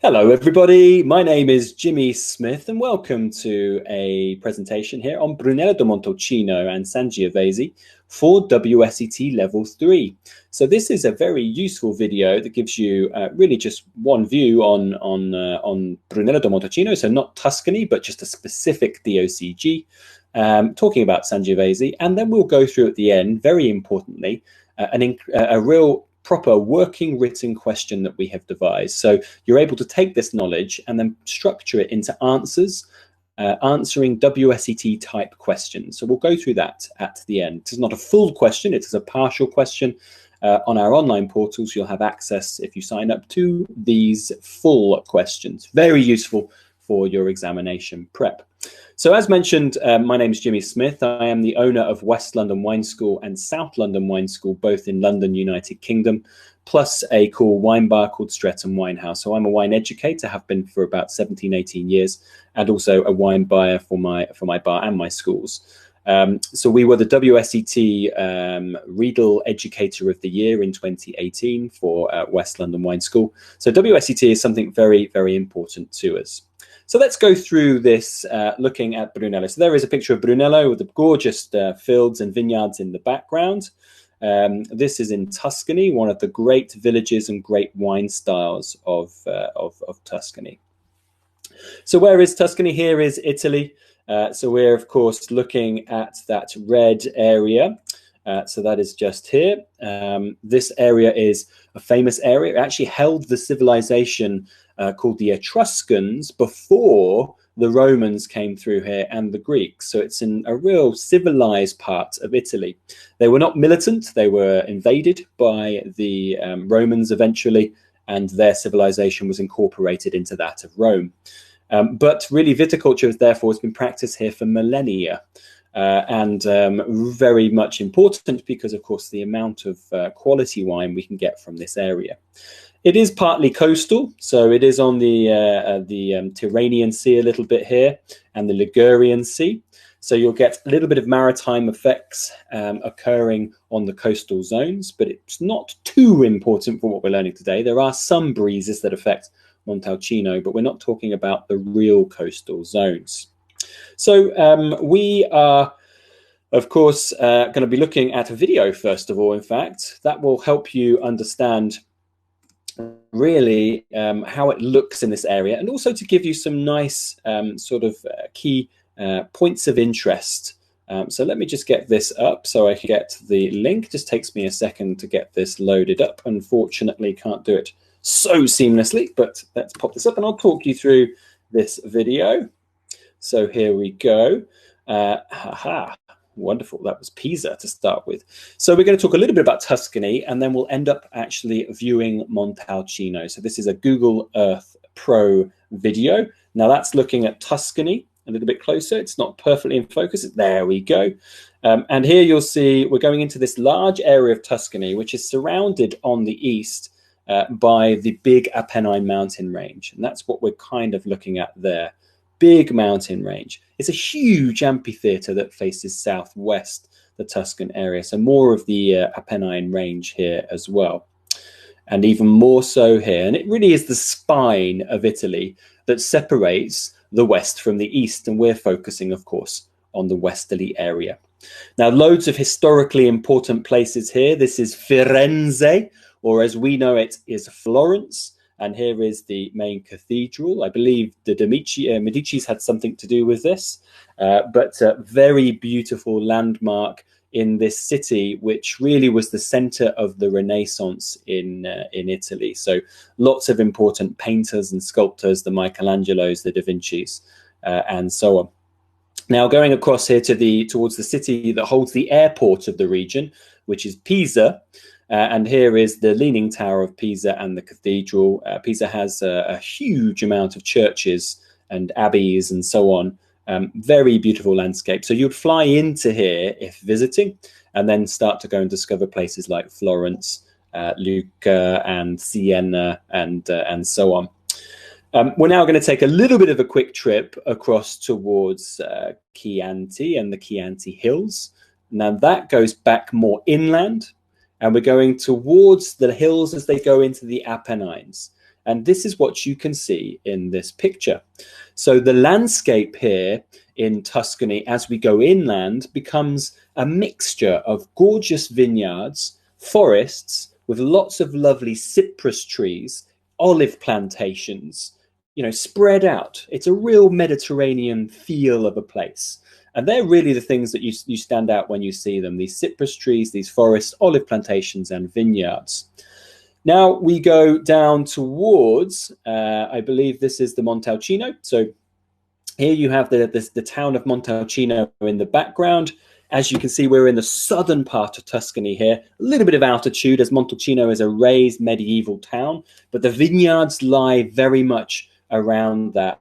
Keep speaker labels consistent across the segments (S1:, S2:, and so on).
S1: Hello everybody, my name is Jimmy Smith and welcome to a presentation here on Brunello di Montalcino and Sangiovese for WSET Level 3. So this is a very useful video that gives you really just one view on Brunello di Montalcino, so not Tuscany, but just a specific DOCG, talking about Sangiovese, and then we'll go through at the end, very importantly, a real proper working written question that we have devised. So you're able to take this knowledge and then structure it into answers, answering WSET type questions. So we'll go through that at the end. It is not a full question, it is a partial question. On our online portals, you'll have access, if you sign up, to these full questions. Very useful for your examination prep. So as mentioned, my name is Jimmy Smith. I am the owner of West London Wine School and South London Wine School, both in London, United Kingdom, plus a cool wine bar called Streatham Wine House. So I'm a wine educator, have been for about 17, 18 years, and also a wine buyer for my bar and my schools. So we were the WSET Riedel Educator of the Year in 2018 for West London Wine School. So WSET is something very, very important to us. So let's go through this looking at Brunello. So there is a picture of Brunello with the gorgeous fields and vineyards in the background. This is in Tuscany, one of the great villages and great wine styles of Tuscany. So where is Tuscany? Here is Italy. So we're, of course, looking at that red area. So that is just here. This area is a famous area. It actually held the civilization called the Etruscans before the Romans came through here and the Greeks. So it's in a real civilized part of Italy. They were not militant. They were invaded by the Romans eventually, and their civilization was incorporated into that of Rome. But really, viticulture, therefore, has been practiced here for millennia. And very much important because, of course, the amount of quality wine we can get from this area. It is partly coastal, so it is on the Tyrrhenian Sea a little bit here and the Ligurian Sea. So you'll get a little bit of maritime effects occurring on the coastal zones, but it's not too important for what we're learning today. There are some breezes that affect Montalcino, but we're not talking about the real coastal zones. So we are, of course, going to be looking at a video, first of all, in fact, that will help you understand really how it looks in this area, and also to give you some nice key points of interest. So let me just get this up so I can get the link. It just takes me a second to get this loaded up. Unfortunately, can't do it so seamlessly, but let's pop this up and I'll talk you through this video. So here we go. Wonderful. That was Pisa to start with. So we're going to talk a little bit about Tuscany, and then we'll end up actually viewing Montalcino. So this is a Google Earth Pro video. Now that's looking at Tuscany a little bit closer. It's not perfectly in focus. There we go. And here you'll see we're going into this large area of Tuscany, which is surrounded on the east by the big Apennine mountain range. And that's what we're kind of looking at there. Big mountain range. It's a huge amphitheatre that faces southwest the Tuscan area. So more of the Apennine range here as well. And even more so here. And it really is the spine of Italy that separates the west from the east. And we're focusing, of course, on the westerly area. Now, loads of historically important places here. This is Firenze, or as we know it, is Florence. And here is the main cathedral. I believe the Medicis had something to do with this, but a very beautiful landmark in this city, which really was the center of the Renaissance in Italy. So lots of important painters and sculptors, the Michelangelos, the Da Vincis, and so on. Now going across here towards the city that holds the airport of the region, which is Pisa. And here is the Leaning Tower of Pisa and the cathedral. Pisa has a huge amount of churches and abbeys and so on. Very beautiful landscape. So you'd fly into here if visiting, and then start to go and discover places like Florence, Lucca, and Siena, and so on. We're now going to take a little bit of a quick trip across towards Chianti and the Chianti Hills. Now that goes back more inland. And we're going towards the hills as they go into the Apennines. And this is what you can see in this picture. So the landscape here in Tuscany, as we go inland, becomes a mixture of gorgeous vineyards, forests with lots of lovely cypress trees, olive plantations, spread out. It's a real Mediterranean feel of a place. And they're really the things that you stand out when you see them, these cypress trees, these forests, olive plantations, and vineyards. Now we go down towards, I believe this is the Montalcino. So here you have the town of Montalcino in the background. As you can see, we're in the southern part of Tuscany here, a little bit of altitude as Montalcino is a raised medieval town, but the vineyards lie very much around that.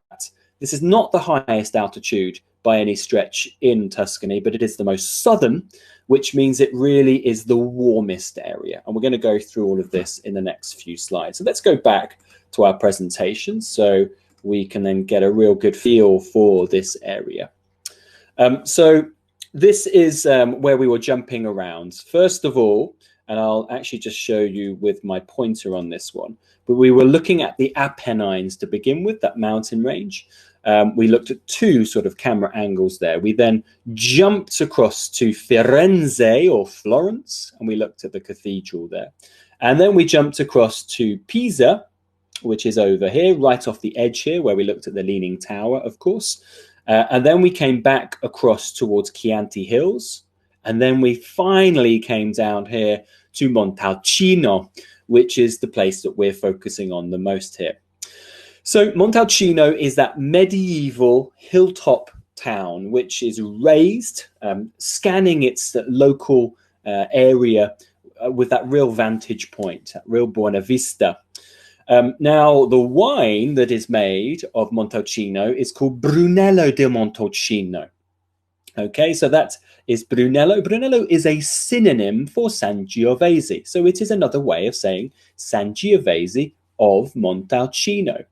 S1: This is not the highest altitude by any stretch in Tuscany, but it is the most southern, which means it really is the warmest area. And we're going to go through all of this in the next few slides. So let's go back to our presentation so we can then get a real good feel for this area. So this is where we were jumping around. First of all, and I'll actually just show you with my pointer on this one, but we were looking at the Apennines to begin with, that mountain range. We looked at two sort of camera angles there. We then jumped across to Firenze or Florence, and we looked at the cathedral there. And then we jumped across to Pisa, which is over here, right off the edge here, where we looked at the Leaning Tower, of course. And then we came back across towards Chianti Hills. And then we finally came down here to Montalcino, which is the place that we're focusing on the most here. So Montalcino is that medieval hilltop town, which is raised, scanning its local area with that real vantage point, that real Buona Vista. Now, the wine that is made of Montalcino is called Brunello di Montalcino. Okay, so that is Brunello. Brunello is a synonym for Sangiovese. So it is another way of saying Sangiovese of Montalcino.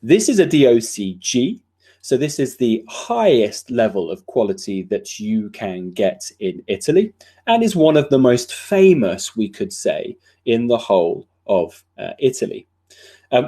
S1: This is a DOCG. So this is the highest level of quality that you can get in Italy and is one of the most famous, we could say, in the whole of Italy.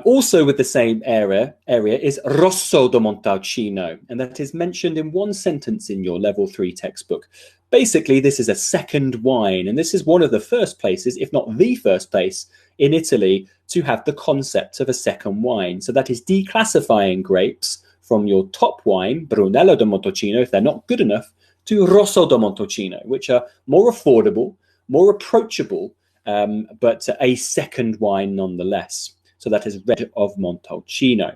S1: Also with the same area is Rosso di Montalcino, and that is mentioned in one sentence in your level 3 textbook. Basically, this is a second wine, and this is one of the first places, if not the first place, in Italy to have the concept of a second wine. So that is declassifying grapes from your top wine, Brunello di Montalcino, if they're not good enough, to Rosso di Montalcino, which are more affordable, more approachable, but a second wine nonetheless. So that is Red of Montalcino.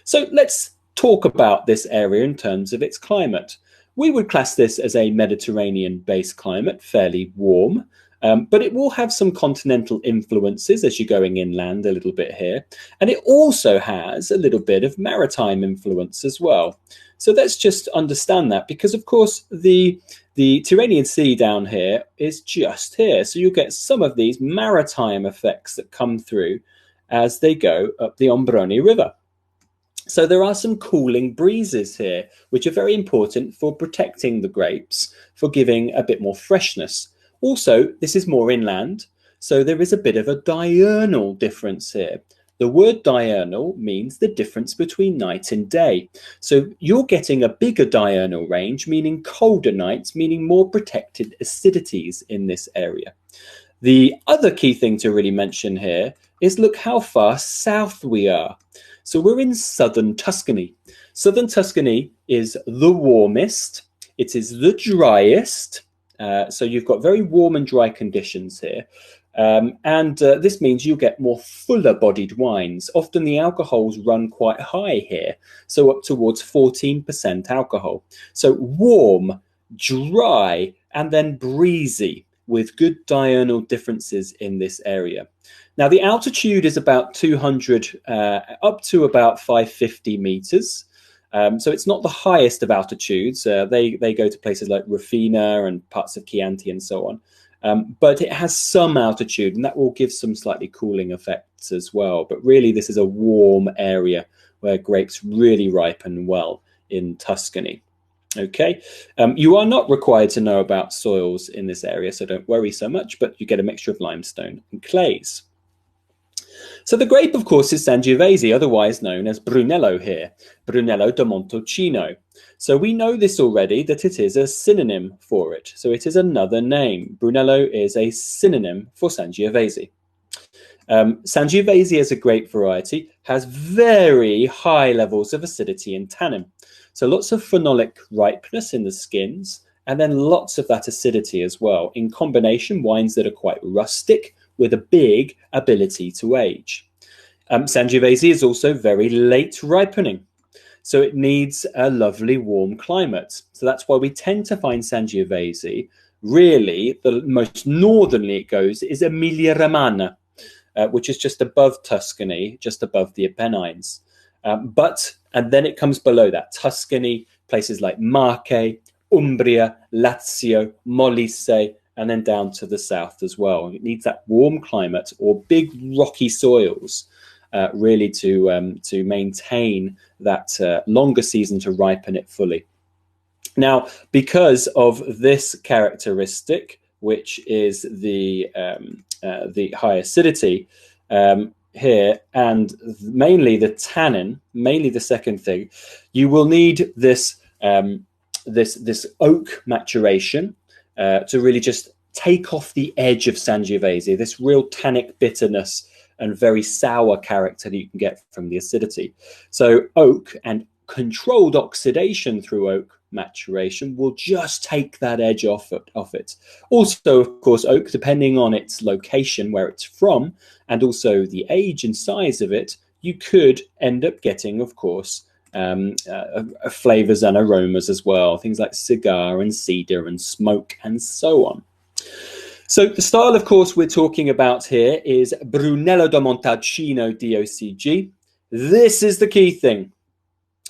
S1: So let's talk about this area in terms of its climate. We would class this as a Mediterranean-based climate, fairly warm, but it will have some continental influences as you're going inland a little bit here. And it also has a little bit of maritime influence as well. So let's just understand that because, of course, the Tyrrhenian Sea down here is just here. So you'll get some of these maritime effects that come through as they go up the Ombrone River. So there are some cooling breezes here, which are very important for protecting the grapes, for giving a bit more freshness. Also, this is more inland, so there is a bit of a diurnal difference here. The word diurnal means the difference between night and day. So you're getting a bigger diurnal range, meaning colder nights, meaning more protected acidities in this area. The other key thing to really mention here is look how far south we are. So we're in southern Tuscany. Southern Tuscany is the warmest. It is the driest. So you've got very warm and dry conditions here. This means you get more fuller bodied wines. Often the alcohols run quite high here, so up towards 14% alcohol. So warm, dry, and then breezy, with good diurnal differences in this area. Now, the altitude is about 200 up to about 550 meters. So it's not the highest of altitudes. They go to places like Rufina and parts of Chianti and so on. But it has some altitude, and that will give some slightly cooling effects as well. But really, this is a warm area where grapes really ripen well in Tuscany. Okay, you are not required to know about soils in this area, so don't worry so much, but you get a mixture of limestone and clays. So the grape, of course, is Sangiovese, otherwise known as Brunello here, Brunello di Montalcino. So we know this already, that it is a synonym for it. So it is another name. Brunello is a synonym for Sangiovese. Sangiovese as a grape variety has very high levels of acidity and tannin. So lots of phenolic ripeness in the skins, and then lots of that acidity as well. In combination, wines that are quite rustic with a big ability to age. Sangiovese is also very late ripening. So it needs a lovely warm climate. So that's why we tend to find Sangiovese, really, the most northernly it goes is Emilia-Romagna, which is just above Tuscany, just above the Apennines. And then it comes below that, Tuscany, places like Marche, Umbria, Lazio, Molise, and then down to the south as well. It needs that warm climate or big rocky soils really to maintain that longer season to ripen it fully. Now, because of this characteristic, which is the high acidity here, and mainly the tannin, mainly the second thing, you will need this this oak maturation to really just take off the edge of Sangiovese, this real tannic bitterness and very sour character that you can get from the acidity. So oak and controlled oxidation through oak maturation will just take that edge off it. Also, of course, oak, depending on its location, where it's from, and also the age and size of it, you could end up getting, of course, flavors and aromas as well, things like cigar and cedar and smoke and so on. So the style, of course, we're talking about here is Brunello di Montalcino DOCG. This is the key thing.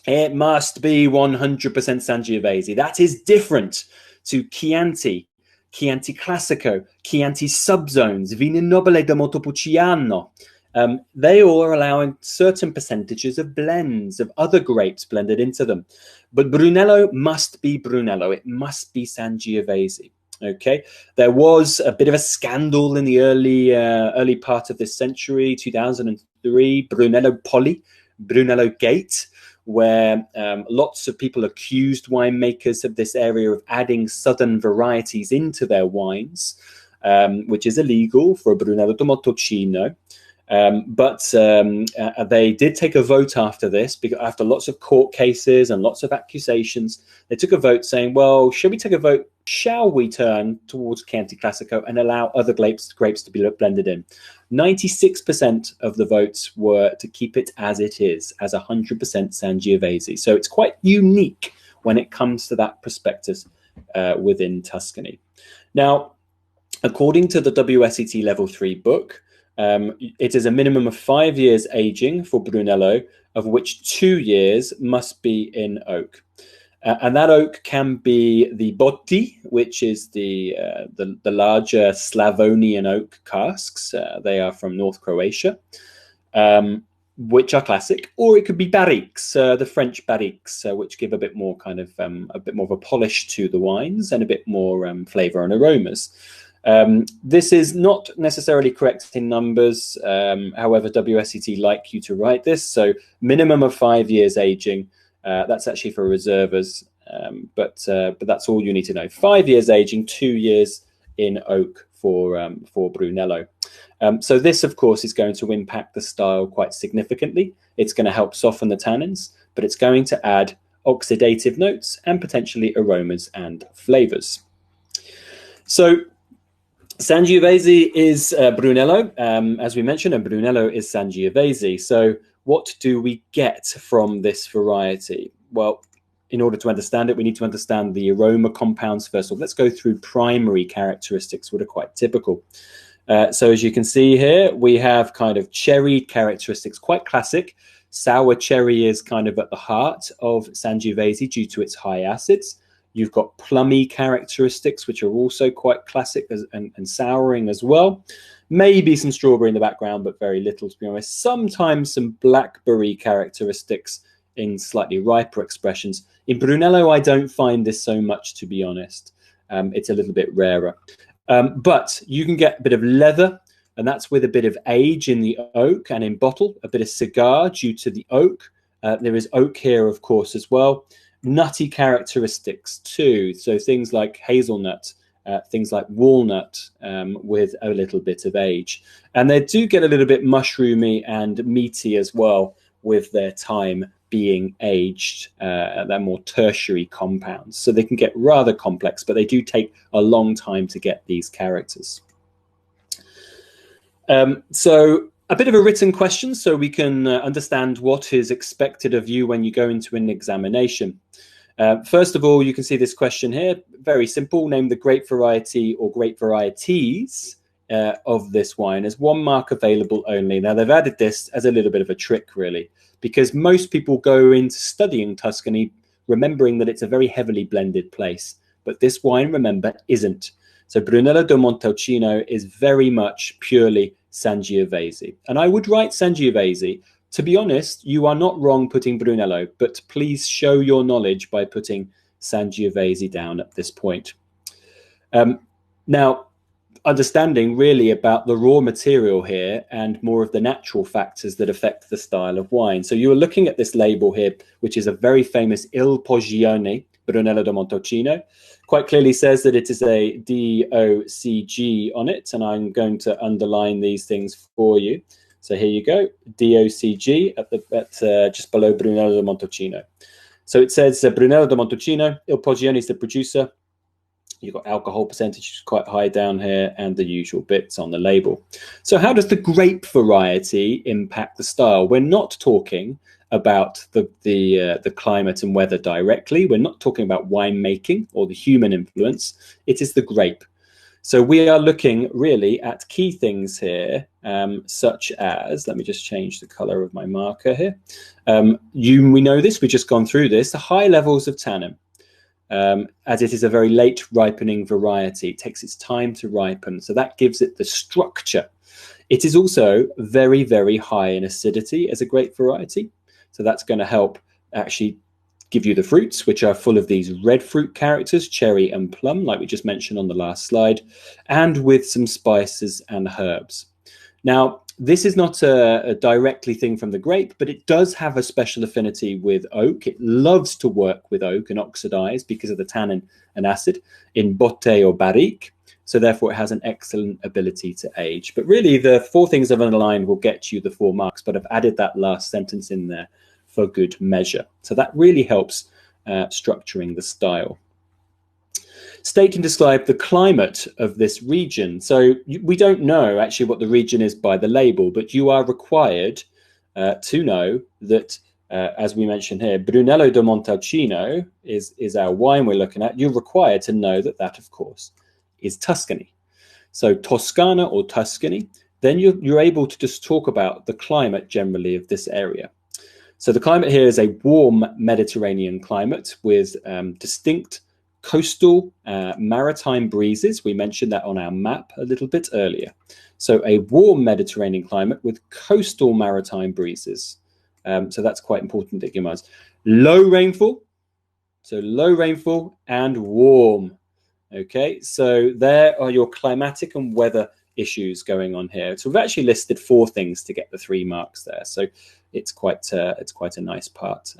S1: It must be 100% Sangiovese. That is different to Chianti, Chianti Classico, Chianti subzones, Vino Nobile di Montepulciano. They all are allowing certain percentages of blends of other grapes blended into them. But Brunello must be Brunello. It must be Sangiovese. Okay, there was a bit of a scandal in the early part of this century, 2003, Brunello Poli, Brunello Gate, where lots of people accused winemakers of this area of adding southern varieties into their wines, which is illegal for Brunello di Montalcino. But they did take a vote after this, because after lots of court cases and lots of accusations, they took a vote saying, well, should we take a vote? Shall we turn towards Chianti Classico and allow other grapes to be blended in? 96% of the votes were to keep it as it is, as 100% Sangiovese. So it's quite unique when it comes to that prospectus within Tuscany. Now, according to the WSET Level 3 book, it is a minimum of 5 years aging for Brunello, of which 2 years must be in oak. And that oak can be the Botti, which is the larger Slavonian oak casks. They are from North Croatia, which are classic, or it could be barriques, the French barriques, which give a bit more kind of a bit more of a polish to the wines and a bit more flavor and aromas. This is not necessarily correct in numbers. However, WSET like you to write this. So minimum of 5 years aging. That's actually for reservers, but that's all you need to know. 5 years aging, 2 years in oak for Brunello. So this, of course, is going to impact the style quite significantly. It's going to help soften the tannins, but it's going to add oxidative notes and potentially aromas and flavors. So Sangiovese is Brunello, as we mentioned, and Brunello is Sangiovese. So what do we get from this variety? Well, in order to understand it, we need to understand the aroma compounds first of all. Let's go through primary characteristics, what are quite typical. So as you can see here, we have kind of cherry characteristics, quite classic. Sour cherry is kind of at the heart of Sangiovese due to its high acids. You've got plummy characteristics, which are also quite classic and souring as well. Maybe some strawberry in the background, but very little, to be honest. Sometimes some blackberry characteristics in slightly riper expressions. In Brunello, I don't find this so much, to be honest. It's a little bit rarer. But you can get a bit of leather and that's with a bit of age in the oak and in bottle, a bit of cigar due to the oak. There is oak here, of course, as well. Nutty characteristics too, so things like hazelnut, things like walnut with a little bit of age. And they do get a little bit mushroomy and meaty as well with their time being aged. They're more tertiary compounds, so they can get rather complex, but they do take a long time to get these characters. So a bit of a written question so we can understand what is expected of you when you go into an examination. First of all, you can see this question here, very simple. Name the grape variety or grape varieties of this wine. There's 1 mark available only. Now, they've added this as a little bit of a trick, really, because most people go into studying Tuscany remembering that it's a very heavily blended place. But this wine, remember, isn't. So Brunello di Montalcino is very much purely Sangiovese. And I would write Sangiovese. To be honest, you are not wrong putting Brunello, but please show your knowledge by putting Sangiovese down at this point. Now, understanding really about the raw material here and more of the natural factors that affect the style of wine. So you are looking at this label here, which is a very famous Il Poggione, Brunello di Montalcino. Quite clearly says that it is a DOCG on it, and I'm going to underline these things for you. So here you go, DOCG at just below Brunello di Montalcino. So it says Brunello di Montalcino, Il Poggione is the producer. You've got alcohol percentage, which is quite high down here, and the usual bits on the label. So how does the grape variety impact the style? We're not talking about the climate and weather directly. We're not talking about winemaking or the human influence. It is the grape. So we are looking really at key things here, such as, let me just change the color of my marker here. We know this, we've just gone through this, the high levels of tannin. As it is a very late ripening variety. It takes its time to ripen, so that gives it the structure. It is also very, very high in acidity as a grape variety, so that's going to help actually give you the fruits, which are full of these red fruit characters, cherry and plum, like we just mentioned on the last slide, and with some spices and herbs. Now, this is not a directly thing from the grape, but it does have a special affinity with oak. It loves to work with oak and oxidize because of the tannin and acid in botte or barrique. So therefore, it has an excellent ability to age. But really, the 4 things I've underlined will get you the 4 marks, but I've added that last sentence in there for good measure. So that really helps structuring the style. State and describe the climate of this region. So we don't know actually what the region is by the label, but you are required to know that, as we mentioned here, Brunello di Montalcino is our wine we're looking at. You're required to know that that, of course, is Tuscany. So Toscana or Tuscany, then you're able to just talk about the climate generally of this area. So the climate here is a warm Mediterranean climate with distinct coastal maritime breezes. We mentioned that on our map a little bit earlier. So a warm Mediterranean climate with coastal maritime breezes. So that's quite important to keep in mind. Low rainfall. So low rainfall and warm. Okay, so there are your climatic and weather issues going on here. So we've actually listed 4 things to get the 3 marks there. So it's quite a nice part.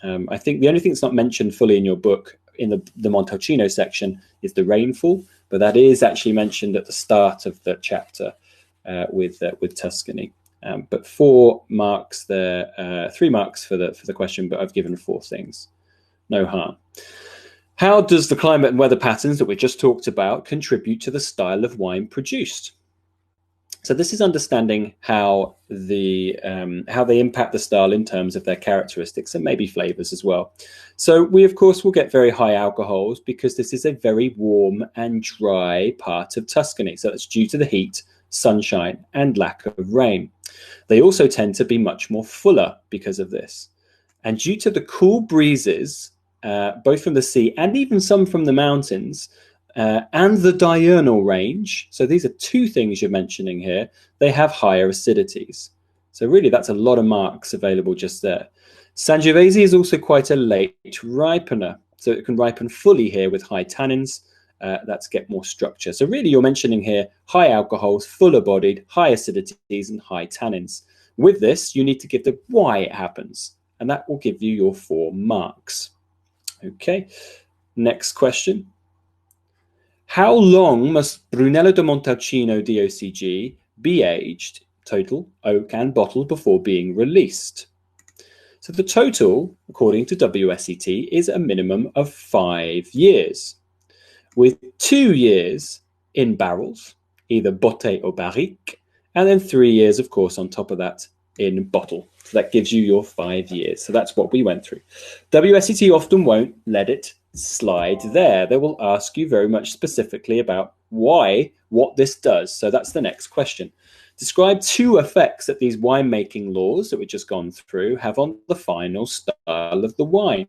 S1: I think the only thing that's not mentioned fully in your book in the Montalcino section is the rainfall, but that is actually mentioned at the start of the chapter with Tuscany. But 4 marks there, 3 marks for the question, but I've given 4 things. No harm. How does the climate and weather patterns that we just talked about contribute to the style of wine produced? So this is understanding how they impact the style in terms of their characteristics and maybe flavors as well. So we, of course, will get very high alcohols because this is a very warm and dry part of Tuscany. So that's due to the heat, sunshine, and lack of rain. They also tend to be much more fuller because of this. And due to the cool breezes, both from the sea and even some from the mountains, and the diurnal range, so these are 2 things you're mentioning here, they have higher acidities. So really that's a lot of marks available just there. Sangiovese is also quite a late ripener, so it can ripen fully here with high tannins, that's get more structure. So really you're mentioning here high alcohols, fuller bodied, high acidities and high tannins. With this, you need to give the why it happens, and that will give you your 4 marks. Okay, next question. How long must Brunello di Montalcino DOCG be aged, total, oak and bottle, before being released? So the total, according to WSET, is a minimum of 5 years, with 2 years in barrels, either botte or barrique, and then 3 years, of course, on top of that in bottle. So that gives you your 5 years. So that's what we went through. WSET often won't let it slide there. They will ask you very much specifically about why, what this does. So that's the next question. Describe 2 effects that these winemaking laws that we've just gone through have on the final style of the wine.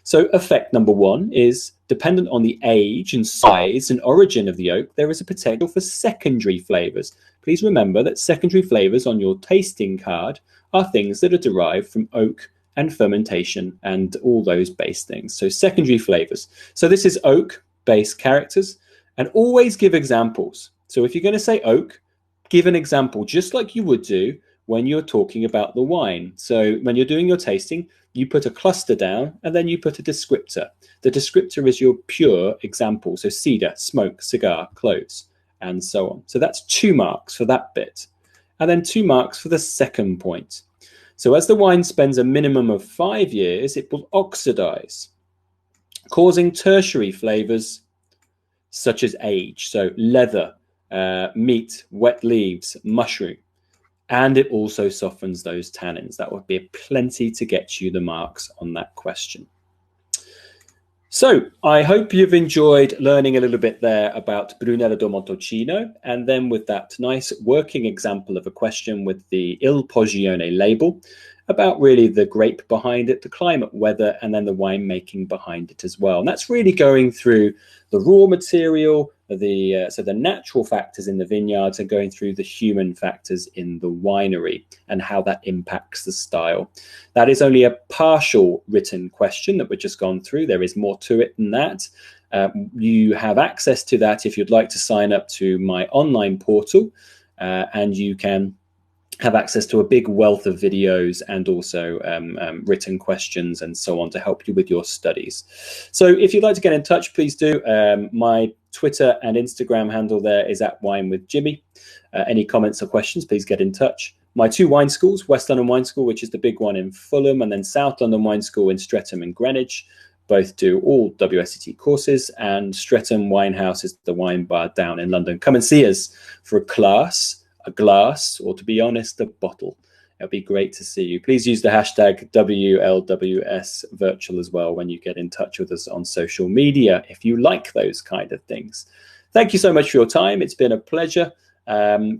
S1: So effect number 1 is dependent on the age and size and origin of the oak, there is a potential for secondary flavors. Please remember that secondary flavors on your tasting card are things that are derived from oak and fermentation and all those base things. So secondary flavors. So this is oak-based characters, and always give examples. So if you're going to say oak, give an example just like you would do when you're talking about the wine. So when you're doing your tasting, you put a cluster down and then you put a descriptor. The descriptor is your pure example. So cedar, smoke, cigar, cloves, and so on. So that's 2 marks for that bit. And then 2 marks for the second point. So as the wine spends a minimum of 5 years, it will oxidize, causing tertiary flavors such as age. So leather, meat, wet leaves, mushroom. And it also softens those tannins. That would be plenty to get you the marks on that question. So I hope you've enjoyed learning a little bit there about Brunello di Montalcino, and then with that nice working example of a question with the Il Poggione label about really the grape behind it, the climate, weather, and then the winemaking behind it as well. And that's really going through the raw material, so the natural factors in the vineyards, and going through the human factors in the winery and how that impacts the style. That is only a partial written question that we've just gone through. There is more to it than that. You have access to that if you'd like to sign up to my online portal, and you can have access to a big wealth of videos and also written questions and so on to help you with your studies. So if you'd like to get in touch, please do. My Twitter and Instagram handle there is @winewithjimmy. Any comments or questions, please get in touch. My 2 wine schools, West London Wine School, which is the big one in Fulham, and then South London Wine School in Streatham and Greenwich, both do all WSET courses, and Streatham Winehouse is the wine bar down in London. Come and see us for a class, a glass, or to be honest, a bottle. It'll be great to see you. Please use the hashtag WLWS virtual as well when you get in touch with us on social media if you like those kind of things. Thank you so much for your time. It's been a pleasure.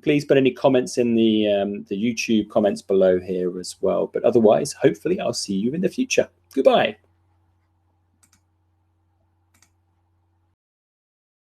S1: Please put any comments in the YouTube comments below here as well. But otherwise, hopefully I'll see you in the future. Goodbye.